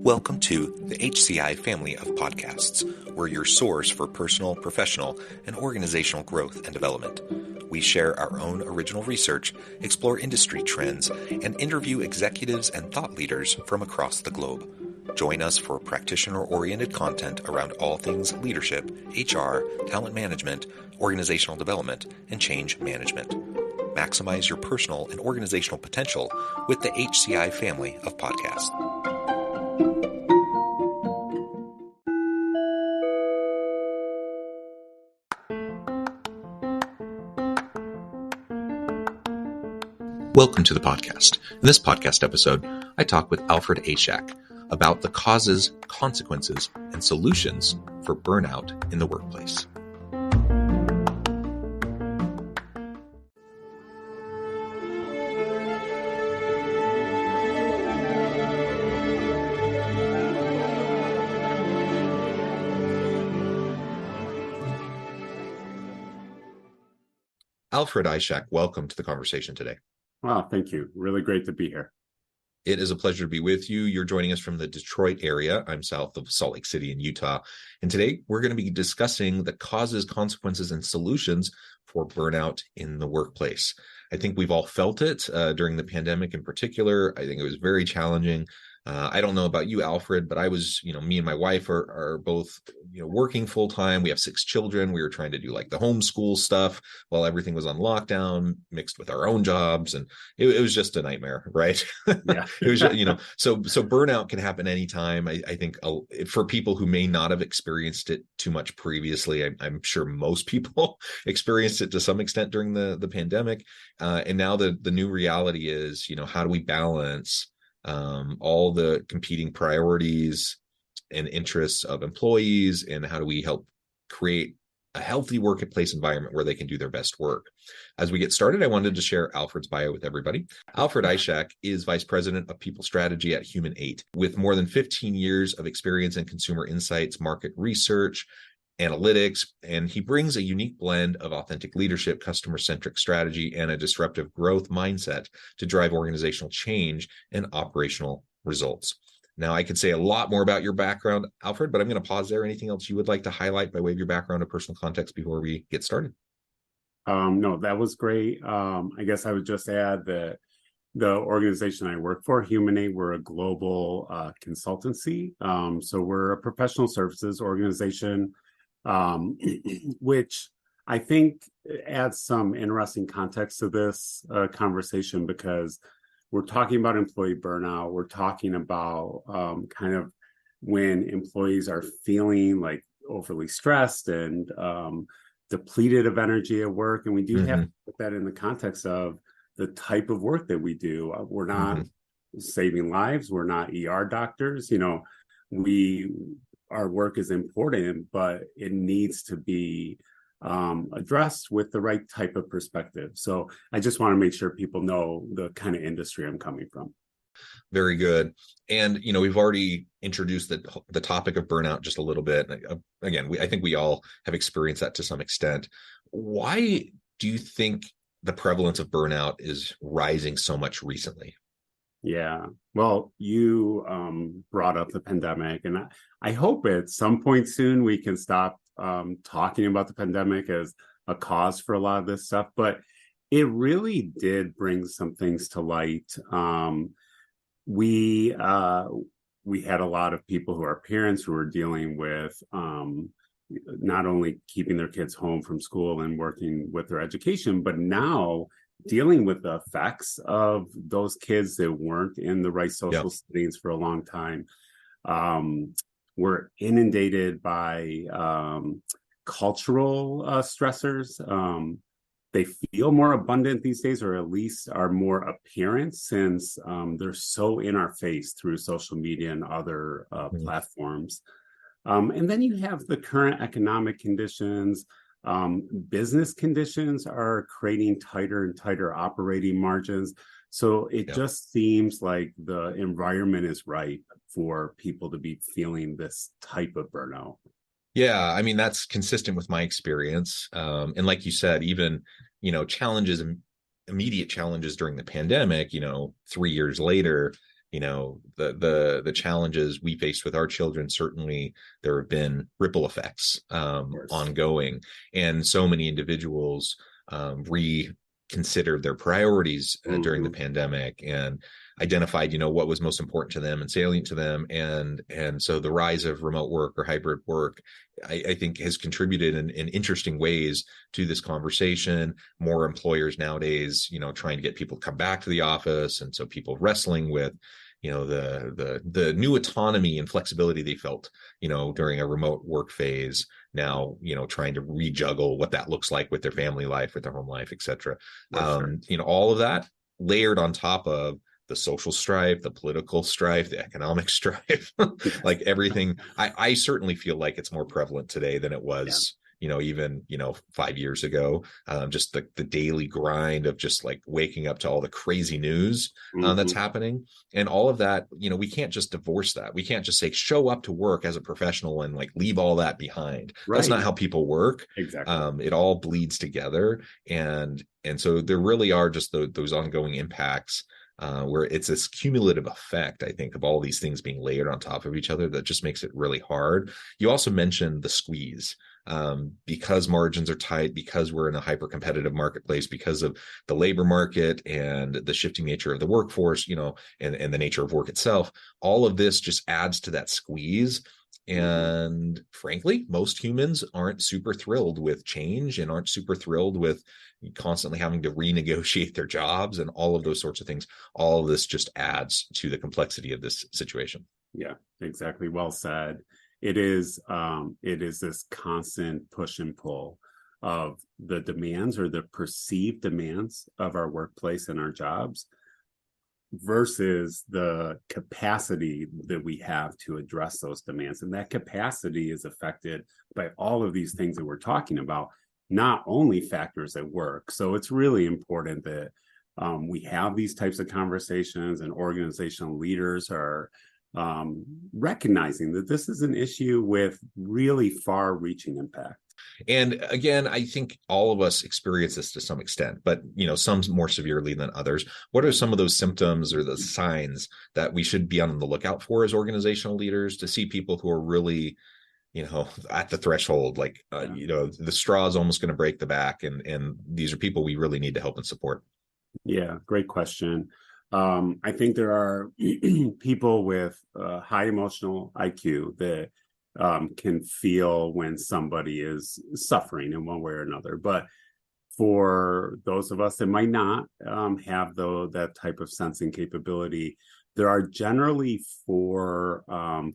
Welcome to the HCI family of podcasts. We're your source for personal, professional, and organizational growth and development. We share our own original research, explore industry trends, and interview executives and thought leaders from across the globe. Join us for practitioner-oriented content around all things leadership, HR, talent management, organizational development, and change management. Maximize your personal and organizational potential with the HCI family of podcasts. Welcome to the podcast. In this podcast episode, I talk with Alfred Ishak about the causes, consequences, and solutions for burnout in the workplace. Alfred Ishak, welcome to the conversation today. Wow, thank you. Really great to be here. It is a pleasure to be with you. You're joining us from the Detroit area. I'm south of Salt Lake City in Utah. And today we're going to be discussing the causes, consequences, and solutions for burnout in the workplace. I think we've all felt it during the pandemic in particular. I think it was very challenging. I don't know about you, Alfred, but I was, me and my wife are both, working full time. We have 6 children. We were trying to do like the homeschool stuff while everything was on lockdown, mixed with our own jobs. And it was just a nightmare, right? Yeah. It was, so burnout can happen anytime. I think for people who may not have experienced it too much previously, I'm sure most people experienced it to some extent during the pandemic. And now the new reality is, how do we balance all the competing priorities and interests of employees, and how do we help create a healthy workplace environment where they can do their best work? As we get started, I wanted to share Alfred's bio with everybody. Alfred Ishak is Vice President of People Strategy at Human8, with more than 15 years of experience in consumer insights, market research, analytics, and he brings a unique blend of authentic leadership, customer-centric strategy, and a disruptive growth mindset to drive organizational change and operational results. Now, I could say a lot more about your background, Alfred, but I'm going to pause there. Anything else you would like to highlight by way of your background or personal context before we get started? No, that was great. I guess I would just add that the organization I work for, Human8, we're a global consultancy. So we're a professional services organization, which I think adds some interesting context to this conversation, because we're talking about employee burnout. We're talking about kind of when employees are feeling like overly stressed and depleted of energy at work. And we do have to put that in the context of the type of work that we do. We're not saving lives. We're not ER doctors. Our work is important, but it needs to be addressed with the right type of perspective. So I just want to make sure people know the kind of industry I'm coming from. Very good. And, we've already introduced the topic of burnout just a little bit. Again, I think we all have experienced that to some extent. Why do you think the prevalence of burnout is rising so much recently? Yeah, well, you brought up the pandemic, and I hope at some point soon we can stop talking about the pandemic as a cause for a lot of this stuff. But it really did bring some things to light. We had a lot of people who are parents who were dealing with not only keeping their kids home from school and working with their education, but now dealing with the effects of those kids that weren't in the right social settings for a long time. We're inundated by cultural stressors. They feel more abundant these days, or at least are more apparent, since they're so in our face through social media and other platforms. And then you have the current economic conditions. Business conditions are creating tighter and tighter operating margins. So it just seems like the environment is ripe for people to be feeling this type of burnout. Yeah, I mean, that's consistent with my experience. And like you said, even, challenges, immediate challenges during the pandemic, 3 years later, the challenges we faced with our children, certainly there have been ripple effects ongoing, and so many individuals reconsidered their priorities during the pandemic and identified what was most important to them and salient to them, and so the rise of remote work or hybrid work, I think, has contributed in interesting ways to this conversation. More employers nowadays trying to get people to come back to the office, and so people wrestling with the new autonomy and flexibility they felt during a remote work phase, now trying to rejuggle what that looks like with their family life, with their home life, etc. Sure. All of that layered on top of the social strife, the political strife, the economic strife, like everything. I certainly feel like it's more prevalent today than it was, even 5 years ago. Just the daily grind of just like waking up to all the crazy news that's happening, and all of that. We can't just divorce that. We can't just say show up to work as a professional and like leave all that behind. Right. That's not how people work. Exactly. It all bleeds together, and so there really are just those ongoing impacts. Where it's this cumulative effect, I think, of all these things being layered on top of each other that just makes it really hard. You also mentioned the squeeze, because margins are tight, because we're in a hyper competitive marketplace, because of the labor market and the shifting nature of the workforce, and the nature of work itself. All of this just adds to that squeeze. And frankly, most humans aren't super thrilled with change and aren't super thrilled with constantly having to renegotiate their jobs and all of those sorts of things. All of this just adds to the complexity of this situation. Yeah, exactly. Well said. It is this constant push and pull of the demands or the perceived demands of our workplace and our jobs versus the capacity that we have to address those demands. And that capacity is affected by all of these things that we're talking about, not only factors at work. So it's really important that we have these types of conversations, and organizational leaders are recognizing that this is an issue with really far-reaching impact. And again, I think all of us experience this to some extent, but some more severely than others. What are some of those symptoms or the signs that we should be on the lookout for as organizational leaders to see people who are really at the threshold, like the straw is almost going to break the back, and these are people we really need to help and support? Yeah, great question. I think there are people with high emotional IQ that can feel when somebody is suffering in one way or another. But for those of us that might not have that type of sensing capability, there are generally 4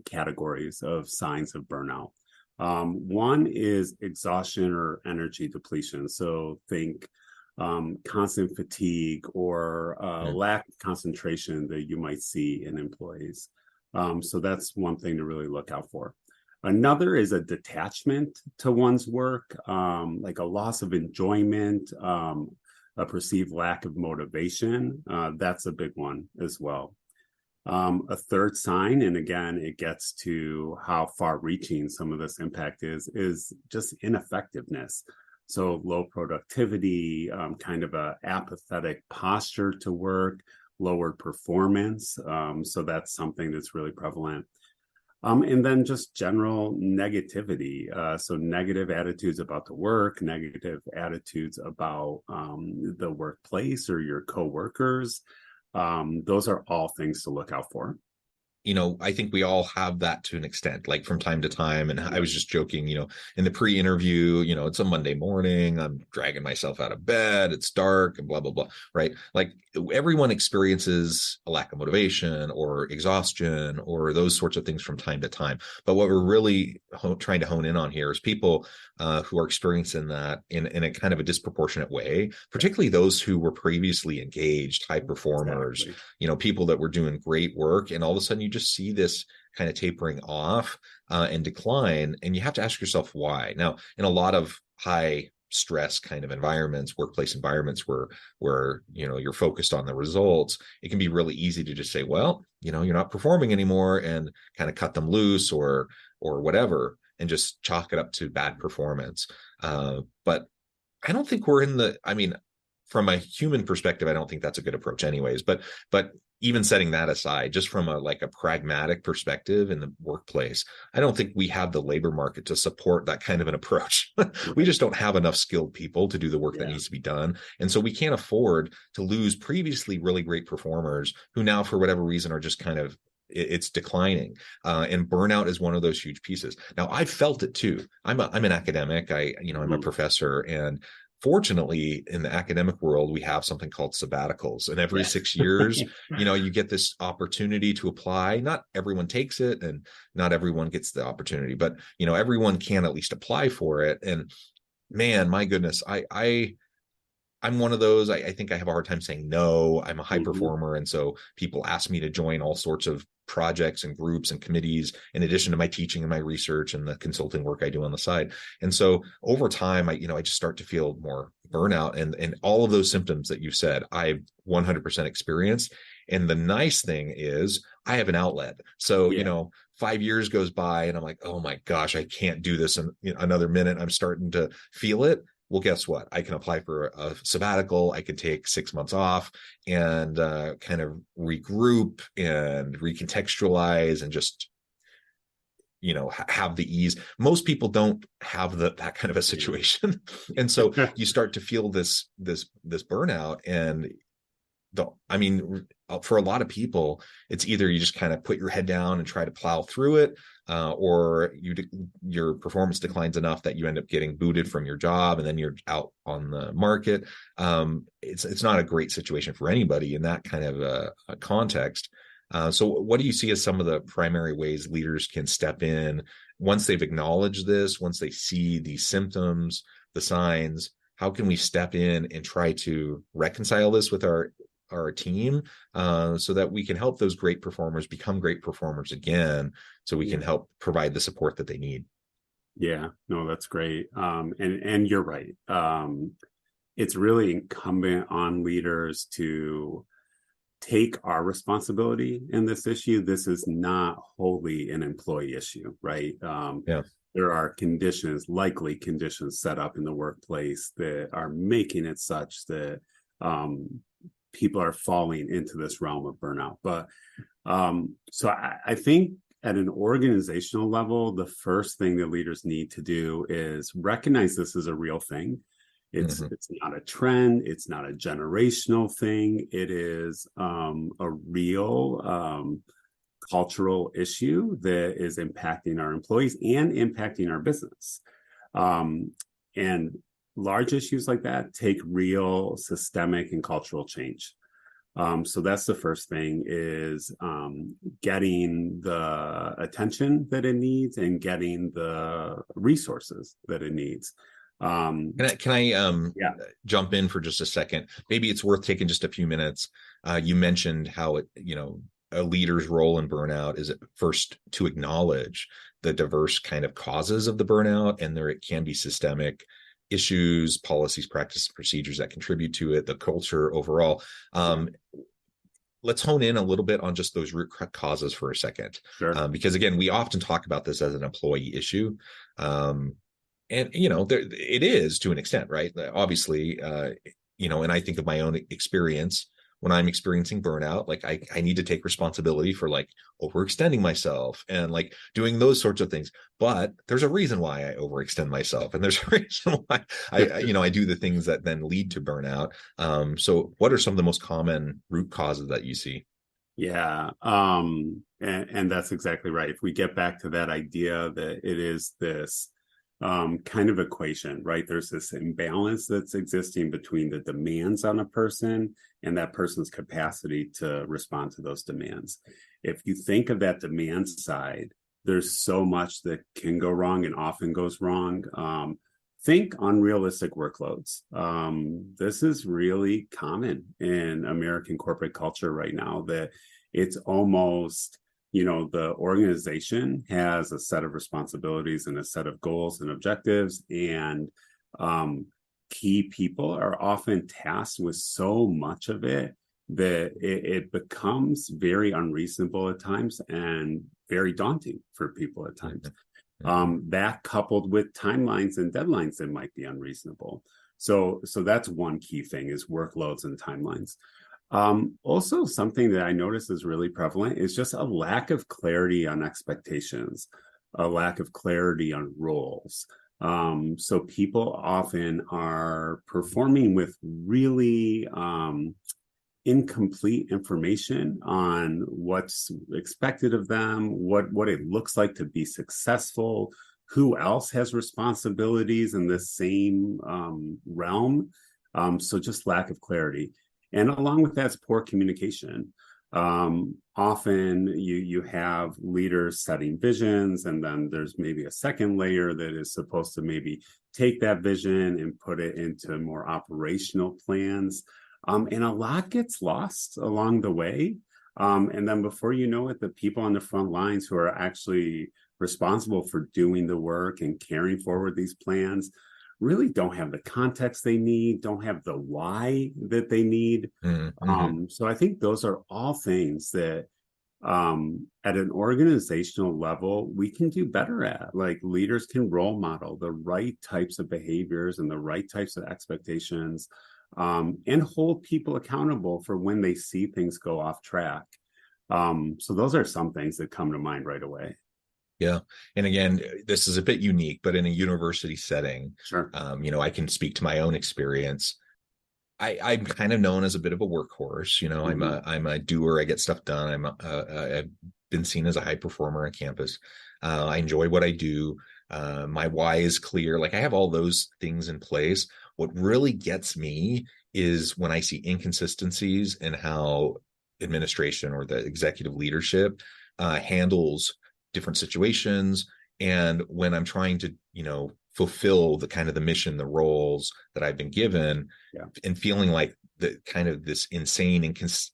categories of signs of burnout. One is exhaustion or energy depletion. So think constant fatigue or lack of concentration that you might see in employees. So that's one thing to really look out for. Another is a detachment to one's work, like a loss of enjoyment, a perceived lack of motivation. That's a big one as well. A third sign, and again, it gets to how far-reaching some of this impact is just ineffectiveness. So low productivity, kind of a apathetic posture to work, lowered performance. So that's something that's really prevalent. And then just general negativity. So negative attitudes about the work, negative attitudes about the workplace or your coworkers. Those are all things to look out for. I think we all have that to an extent, like from time to time. And I was just joking, in the pre-interview, it's a Monday morning, I'm dragging myself out of bed, it's dark and blah, blah, blah, right? Like everyone experiences a lack of motivation or exhaustion or those sorts of things from time to time. But what we're really trying to hone in on here is people who are experiencing that in a kind of a disproportionate way, particularly those who were previously engaged, high performers, exactly. People that were doing great work. And all of a sudden you just see this kind of tapering off and decline. And you have to ask yourself why. Now, in a lot of high stress kind of environments, workplace environments where you're focused on the results, it can be really easy to just say, well, you're not performing anymore, and kind of cut them loose or whatever, and just chalk it up to bad performance. But I don't think we're from a human perspective, I don't think that's a good approach anyways. But even setting that aside, just from a like a pragmatic perspective in the workplace, I don't think we have the labor market to support that kind of an approach. We just don't have enough skilled people to do the work that needs to be done. And so we can't afford to lose previously really great performers who now, for whatever reason, are just kind of, it's declining, and burnout is one of those huge pieces. Now, I've felt it too. I'm an academic. I'm a professor, and fortunately, in the academic world, we have something called sabbaticals, and every 6 years, you get this opportunity to apply. Not everyone takes it, and not everyone gets the opportunity, but everyone can at least apply for it. And man, my goodness, I'm one of those. I think I have a hard time saying no. I'm a high performer. And so people ask me to join all sorts of projects and groups and committees, in addition to my teaching and my research and the consulting work I do on the side. And so over time, I just start to feel more burnout, and all of those symptoms that you said, I 100% experienced. And the nice thing is I have an outlet. So, 5 years goes by and I'm like, oh my gosh, I can't do this in another minute. I'm starting to feel it. Well, guess what? I can apply for a sabbatical. I can take 6 months off and kind of regroup and recontextualize and just, have the ease. Most people don't have that kind of a situation. And so you start to feel this burnout. And for a lot of people, it's either you just kind of put your head down and try to plow through it, or your performance declines enough that you end up getting booted from your job, and then you're out on the market. It's not a great situation for anybody in that kind of a context. So what do you see as some of the primary ways leaders can step in once they've acknowledged this, once they see these symptoms, the signs? How can we step in and try to reconcile this with our team, so that we can help those great performers become great performers again, so we can help provide the support that they need? Yeah, no, that's great. And you're right. It's really incumbent on leaders to take our responsibility in this issue. This is not wholly an employee issue, right? There are likely conditions set up in the workplace that are making it such that people are falling into this realm of burnout. But so I think at an organizational level, the first thing that leaders need to do is recognize this is a real thing. It's not a trend. It's not a generational thing. It is a real cultural issue that is impacting our employees and impacting our business. And large issues like that take real systemic and cultural change. So that's the first thing, is getting the attention that it needs and getting the resources that it needs. Can I jump in for just a second? Maybe it's worth taking just a few minutes. You mentioned how a leader's role in burnout is at first to acknowledge the diverse kind of causes of the burnout, and it can be systemic issues, policies, practices, procedures that contribute to it, the culture overall. Let's hone in a little bit on just those root causes for a second. Sure. Because again, we often talk about this as an employee issue. And it is to an extent, right? Obviously, and I think of my own experience when I'm experiencing burnout, like I need to take responsibility for like overextending myself and like doing those sorts of things. But there's a reason why I overextend myself, and there's a reason why I do the things that then lead to burnout. So what are some of the most common root causes that you see? Yeah. And that's exactly right. If we get back to that idea that it is this kind of equation, right? There's this imbalance that's existing between the demands on a person and that person's capacity to respond to those demands. If you think of that demand side, there's so much that can go wrong and often goes wrong. Think unrealistic workloads. This is really common in American corporate culture right now, that it's almost, the organization has a set of responsibilities and a set of goals and objectives, and key people are often tasked with so much of it that it becomes very unreasonable at times and very daunting for people at times. That coupled with timelines and deadlines that might be unreasonable. So that's one key thing, is workloads and timelines. Also, something that I notice is really prevalent is just a lack of clarity on expectations, a lack of clarity on roles. So people often are performing with really incomplete information on what's expected of them, what it looks like to be successful, who else has responsibilities in the same realm. So just lack of clarity. And along with that's poor communication. Often you have leaders setting visions, and then there's maybe a second layer that is supposed to maybe take that vision and put it into more operational plans. And a lot gets lost along the way. And then before you know it, the people on the front lines who are actually responsible for doing the work and carrying forward these plans really don't have the context they need, don't have the why that they need. So I think those are all things that at an organizational level, we can do better at. Like leaders can role model the right types of behaviors and the right types of expectations, and hold people accountable for when they see things go off track. So those are some things that come to mind right away. Yeah. And again, this is a bit unique, but in a university setting, Sure. I can speak to my own experience. I'm kind of known as a bit of a workhorse. I'm a doer. I get stuff done. I've been seen as a high performer on campus. I enjoy what I do. My why is clear. Like I have all those things in place. What really gets me is when I see inconsistencies in how administration or the executive leadership handles different situations. And when I'm trying to, fulfill the kind of the mission, the roles that I've been given, and feeling like the kind of this insane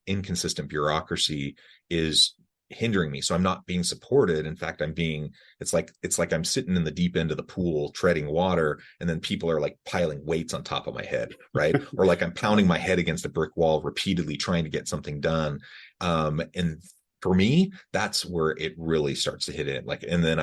inconsistent bureaucracy is hindering me. So I'm not being supported. In fact, it's like I'm sitting in the deep end of the pool, treading water, and then people are like piling weights on top of my head, right? Or like I'm pounding my head against a brick wall repeatedly trying to get something done. And for me, that's where it really starts to hit in. Like, and then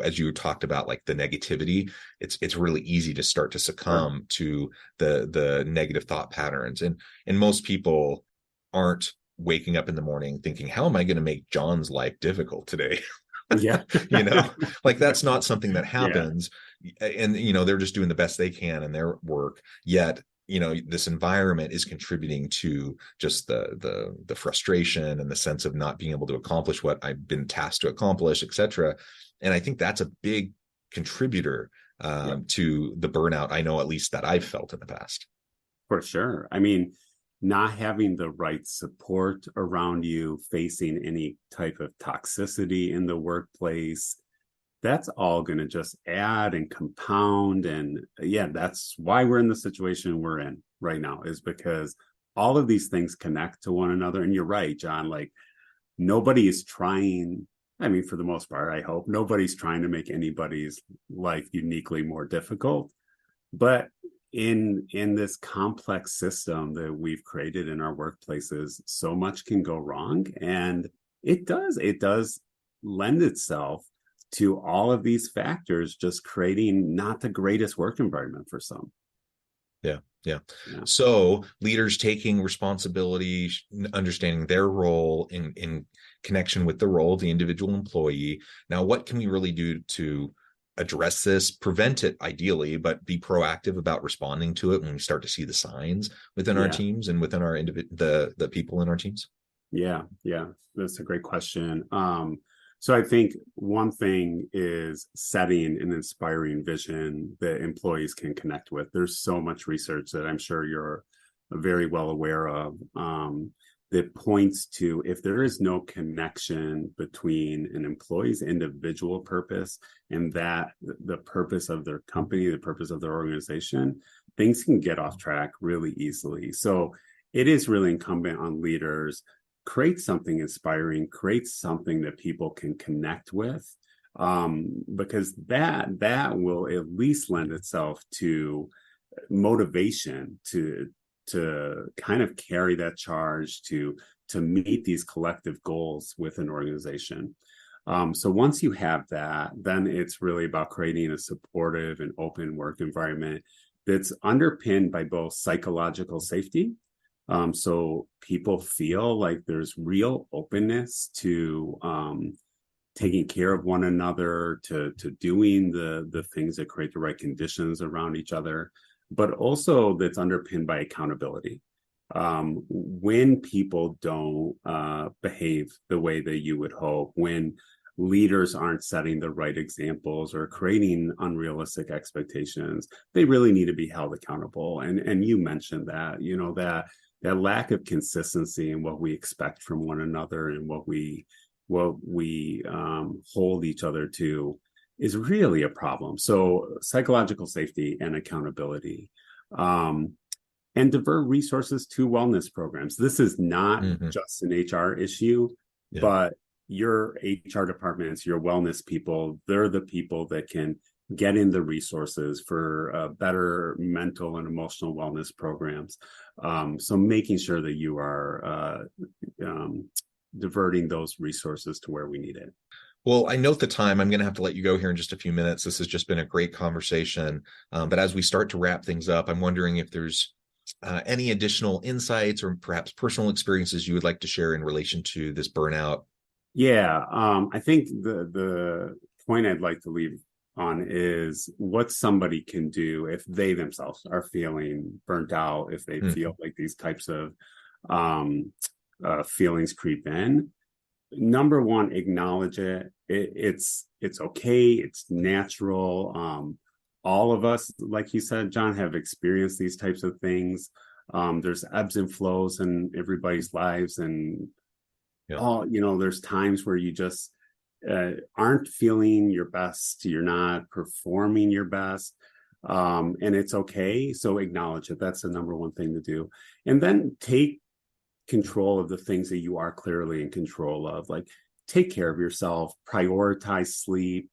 as you talked about, like the negativity, it's really easy to start to succumb to the negative thought patterns. And most people aren't waking up in the morning thinking, how am I going to make John's life difficult today? Yeah. Like that's not something that happens. And, they're just doing the best they can in their work. Yet, this environment is contributing to just the frustration and the sense of not being able to accomplish what I've been tasked to accomplish, et cetera. And I think that's a big contributor to the burnout, I know, at least that I've felt in the past. For sure. I mean, not having the right support around you, facing any type of toxicity in the workplace, that's all going to just add and compound. And that's why we're in the situation we're in right now, is because all of these things connect to one another. And you're right, John, like nobody is trying, I mean, for the most part, I hope nobody's trying to make anybody's life uniquely more difficult. But in this complex system that we've created in our workplaces, so much can go wrong. And it does lend itself to all of these factors, just creating not the greatest work environment for some. Yeah. So leaders taking responsibility, understanding their role in connection with the role of the individual employee. Now, what can we really do to address this, prevent it ideally, but be proactive about responding to it when we start to see the signs within our teams and within our the people in our teams? Yeah, that's a great question. So I think one thing is setting an inspiring vision that employees can connect with. There's so much research that I'm sure you're very well aware of, that points to, if there is no connection between an employee's individual purpose and that the purpose of their company, the purpose of their organization, things can get off track really easily. So it is really incumbent on leaders: create something inspiring, create something that people can connect with, because that will at least lend itself to motivation to kind of carry that charge to meet these collective goals with an organization. So once you have that, then it's really about creating a supportive and open work environment that's underpinned by both psychological safety So people feel like there's real openness to taking care of one another, to doing the things that create the right conditions around each other, but also that's underpinned by accountability. When people don't behave the way that you would hope, when leaders aren't setting the right examples or creating unrealistic expectations, they really need to be held accountable. And you mentioned that, that lack of consistency in what we expect from one another and what we hold each other to is really a problem. So psychological safety and accountability. And divert resources to wellness programs. This is not just an HR issue, but your HR departments, your wellness people, they're the people that can get in the resources for better mental and emotional wellness programs. So making sure that you are diverting those resources to where we need it. Well, I note the time. I'm going to have to let you go here in just a few minutes. This has just been a great conversation. But as we start to wrap things up, I'm wondering if there's any additional insights or perhaps personal experiences you would like to share in relation to this burnout. Yeah, I think the point I'd like to leave on is what somebody can do if they themselves are feeling burnt out, if they feel like these types of feelings creep in. Number one, acknowledge it. It's okay. It's natural. All of us, like you said, John, have experienced these types of things. There's ebbs and flows in everybody's lives, and there's times where you just aren't feeling your best. You're not performing your best, and it's okay. So acknowledge it. That's the number one thing to do, and then take control of the things that you are clearly in control of. Like, take care of yourself, prioritize sleep,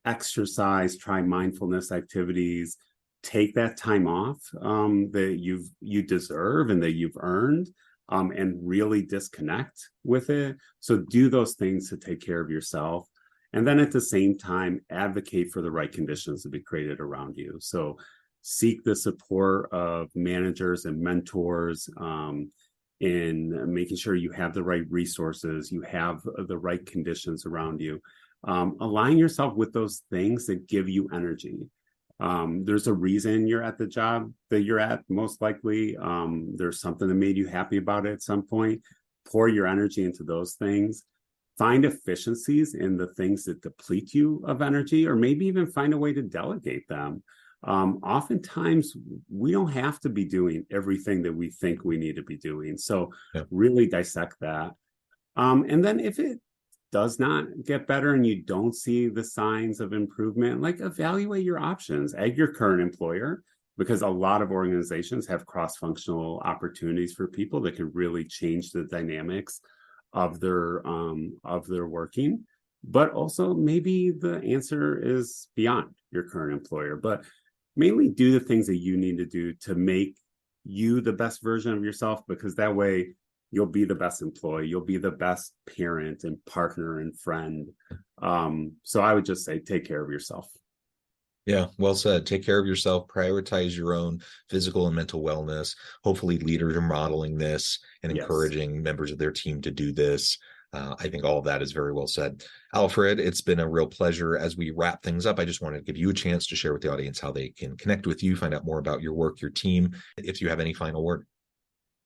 exercise, try mindfulness activities, take that time off that you deserve and that you've earned, and really disconnect with it. So do those things to take care of yourself. And then at the same time, advocate for the right conditions to be created around you. So seek the support of managers and mentors, in making sure you have the right resources, you have the right conditions around you. Align yourself with those things that give you energy. There's a reason you're at the job that you're at, most likely. There's something that made you happy about it at some point. Pour your energy into those things. Find efficiencies in the things that deplete you of energy, or maybe even find a way to delegate them. Oftentimes we don't have to be doing everything that we think we need to be doing. So really dissect that. And then if it does not get better and you don't see the signs of improvement, like, evaluate your options at your current employer, because a lot of organizations have cross-functional opportunities for people that could really change the dynamics of their working. But also maybe the answer is beyond your current employer. But mainly do the things that you need to do to make you the best version of yourself, because that way you'll be the best employee, you'll be the best parent and partner and friend. So I would just say, take care of yourself. Yeah, well said. Take care of yourself, prioritize your own physical and mental wellness. Hopefully leaders are modeling this and encouraging members of their team to do this. I think all of that is very well said. Alfred, it's been a real pleasure. As we wrap things up, I just wanted to give you a chance to share with the audience how they can connect with you, find out more about your work, your team, if you have any final word.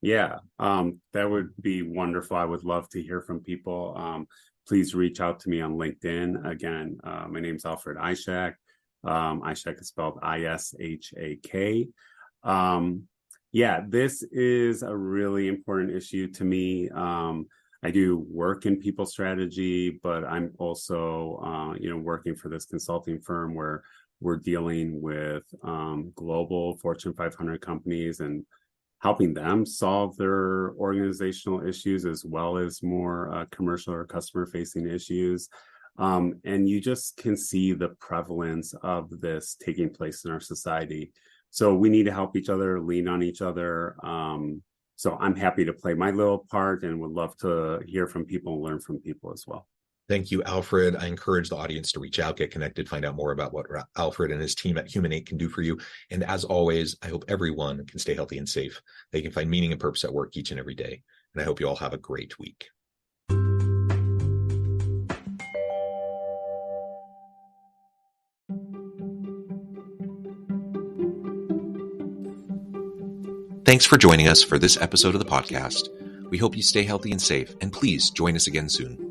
Yeah, that would be wonderful. I would love to hear from people. Please reach out to me on LinkedIn. Again, my name's Alfred Ishak. Ishak is spelled Ishak. This is a really important issue to me. I do work in people strategy, but I'm also, working for this consulting firm where we're dealing with global Fortune 500 companies and helping them solve their organizational issues, as well as more commercial or customer-facing issues. And you just can see the prevalence of this taking place in our society. So we need to help each other, lean on each other. So I'm happy to play my little part and would love to hear from people and learn from people as well. Thank you, Alfred. I encourage the audience to reach out, get connected, find out more about what Alfred and his team at Human8 can do for you. And as always, I hope everyone can stay healthy and safe. They can find meaning and purpose at work each and every day. And I hope you all have a great week. Thanks for joining us for this episode of the podcast. We hope you stay healthy and safe, and please join us again soon.